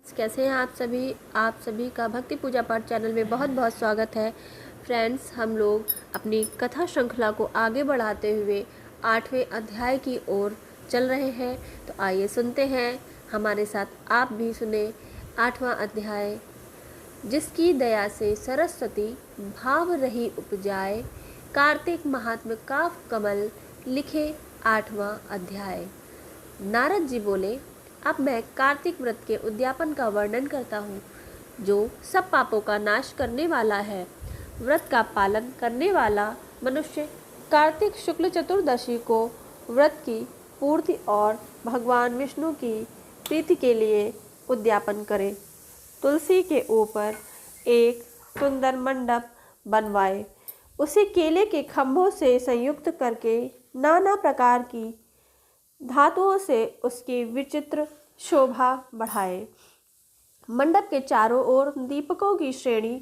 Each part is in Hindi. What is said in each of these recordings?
कैसे हैं आप सभी का भक्ति पूजा पाठ चैनल में बहुत बहुत स्वागत है। फ्रेंड्स, हम लोग अपनी कथा श्रृंखला को आगे बढ़ाते हुए 8वें अध्याय की ओर चल रहे हैं। तो आइए सुनते हैं, हमारे साथ आप भी सुने 8वां अध्याय। जिसकी दया से सरस्वती भाव रही उपजाए, कार्तिक महात्म्य काफ कमल लिखे 8वां अध्याय। नारद जी बोले, अब मैं कार्तिक व्रत के उद्यापन का वर्णन करता हूँ, जो सब पापों का नाश करने वाला है। व्रत का पालन करने वाला मनुष्य कार्तिक शुक्ल चतुर्दशी को व्रत की पूर्ति और भगवान विष्णु की प्रीति के लिए उद्यापन करे। तुलसी के ऊपर एक सुंदर मंडप बनवाए, उसे केले के खंभों से संयुक्त करके नाना प्रकार की धातुओं से उसकी विचित्र शोभा बढ़ाए। मंडप के चारों ओर दीपकों की श्रेणी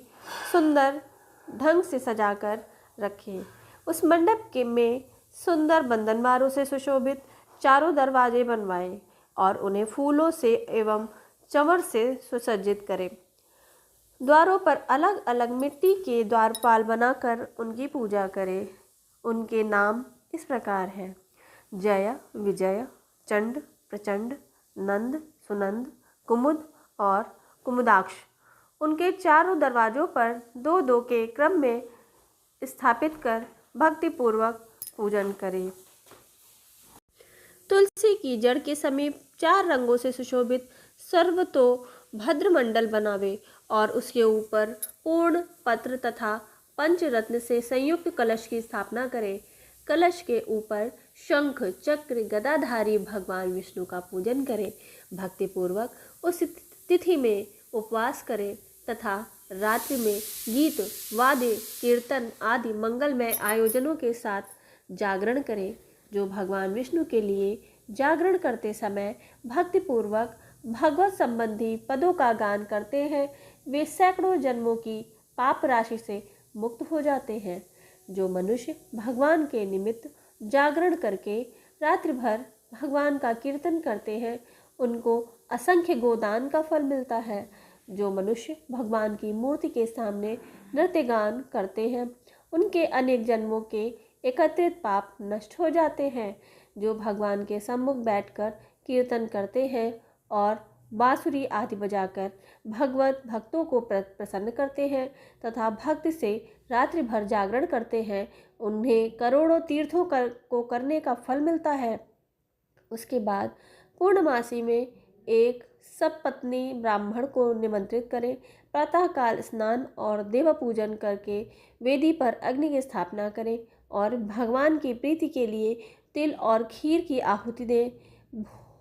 सुंदर ढंग से सजाकर रखे। उस मंडप के में सुंदर बंधनवारों से सुशोभित चारों दरवाजे बनवाए और उन्हें फूलों से एवं चंवर से सुसज्जित करे। द्वारों पर अलग अलग मिट्टी के द्वारपाल बनाकर उनकी पूजा करे। उनके नाम इस प्रकार है: जय, विजय, चंड, प्रचंड, नंद, सुनंद, कुमुद और कुमुदाक्ष। उनके चारों दरवाजों पर दो दो के क्रम में स्थापित कर भक्तिपूर्वक पूजन करें। तुलसी की जड़ के समीप 4 रंगों से सुशोभित सर्वतो भद्रमंडल बनावे और उसके ऊपर पूर्ण पत्र तथा पंचरत्न से संयुक्त कलश की स्थापना करें। कलश के ऊपर शंख, चक्र, गदाधारी भगवान विष्णु का पूजन करें। भक्तिपूर्वक उस तिथि में उपवास करें तथा रात्रि में गीत, वाद्य, कीर्तन आदि मंगलमय आयोजनों के साथ जागरण करें। जो भगवान विष्णु के लिए जागरण करते समय भक्तिपूर्वक भगवत संबंधी पदों का गान करते हैं, वे सैकड़ों जन्मों की पाप राशि से मुक्त हो जाते हैं। जो मनुष्य भगवान के निमित्त जागरण करके रात्रि भर भगवान का कीर्तन करते हैं, उनको असंख्य गोदान का फल मिलता है। जो मनुष्य भगवान की मूर्ति के सामने नृत्य गान करते हैं, उनके अनेक जन्मों के एकत्रित पाप नष्ट हो जाते हैं। जो भगवान के सम्मुख बैठकर कीर्तन करते हैं और बांसुरी आदि बजाकर भगवत भक्तों को प्रसन्न करते हैं तथा भक्ति से रात्रि भर जागरण करते हैं, उन्हें करोड़ों तीर्थों को करने का फल मिलता है। उसके बाद पूर्णमासी में एक सपत्नी ब्राह्मण को निमंत्रित करें। प्रातःकाल स्नान और देव पूजन करके वेदी पर अग्नि की स्थापना करें और भगवान की प्रीति के लिए तिल और खीर की आहुति दें।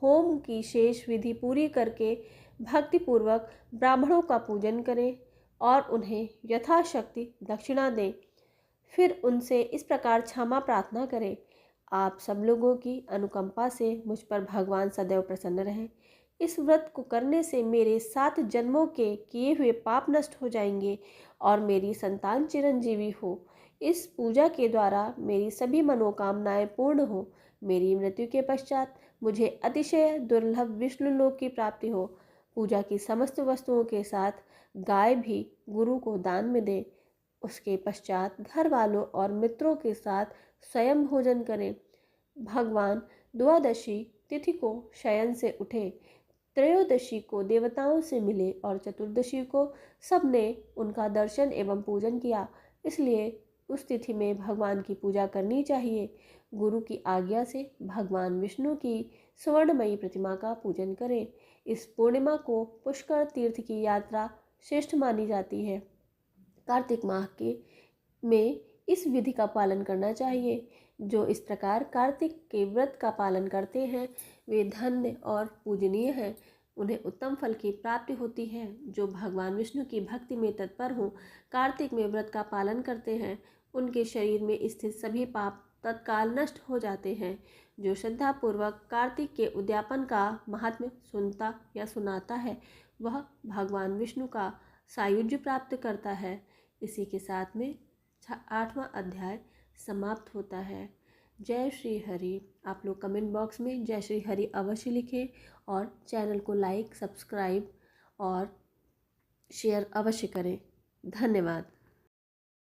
होम की शेष विधि पूरी करके भक्तिपूर्वक ब्राह्मणों का पूजन करें और उन्हें यथाशक्ति दक्षिणा दें। फिर उनसे इस प्रकार क्षमा प्रार्थना करें: आप सब लोगों की अनुकंपा से मुझ पर भगवान सदैव प्रसन्न रहें। इस व्रत को करने से मेरे 7 जन्मों के किए हुए पाप नष्ट हो जाएंगे और मेरी संतान चिरंजीवी हो। इस पूजा के द्वारा मेरी सभी मनोकामनाएं पूर्ण हो। मेरी मृत्यु के पश्चात मुझे अतिशय दुर्लभ विष्णु लोक की प्राप्ति हो। पूजा की समस्त वस्तुओं के साथ गाय भी गुरु को दान में दे। उसके पश्चात घर वालों और मित्रों के साथ स्वयं भोजन करें। भगवान द्वादशी तिथि को शयन से उठे, त्रयोदशी को देवताओं से मिले और चतुर्दशी को सबने उनका दर्शन एवं पूजन किया। इसलिए उस तिथि में भगवान की पूजा करनी चाहिए। गुरु की आज्ञा से भगवान विष्णु की स्वर्णमयी प्रतिमा का पूजन करें। इस पूर्णिमा को पुष्कर तीर्थ की यात्रा श्रेष्ठ मानी जाती है। कार्तिक माह के में इस विधि का पालन करना चाहिए। जो इस प्रकार कार्तिक के व्रत का पालन करते हैं, वे धन्य और पूजनीय हैं। उन्हें उत्तम फल की प्राप्ति होती है। जो भगवान विष्णु की भक्ति में तत्पर हों, कार्तिक में व्रत का पालन करते हैं, उनके शरीर में स्थित सभी पाप तत्काल नष्ट हो जाते हैं। जो श्रद्धापूर्वक कार्तिक के उद्यापन का महात्म्य सुनता या सुनाता है, वह भगवान विष्णु का सायुज्य प्राप्त करता है। इसी के साथ में 8वां अध्याय समाप्त होता है। जय श्री हरि। आप लोग कमेंट बॉक्स में जय श्री हरि अवश्य लिखें और चैनल को लाइक, सब्सक्राइब और शेयर अवश्य करें। धन्यवाद।